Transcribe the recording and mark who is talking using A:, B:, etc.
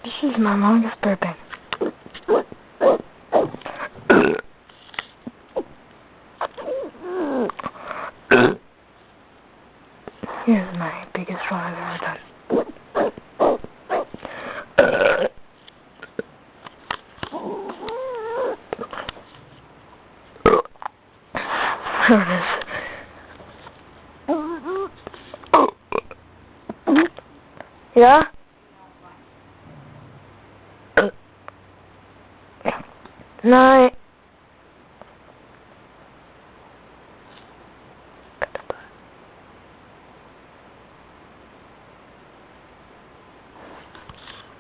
A: This is my longest burping. Here's my biggest one I've ever done. There it is. Yeah? Night.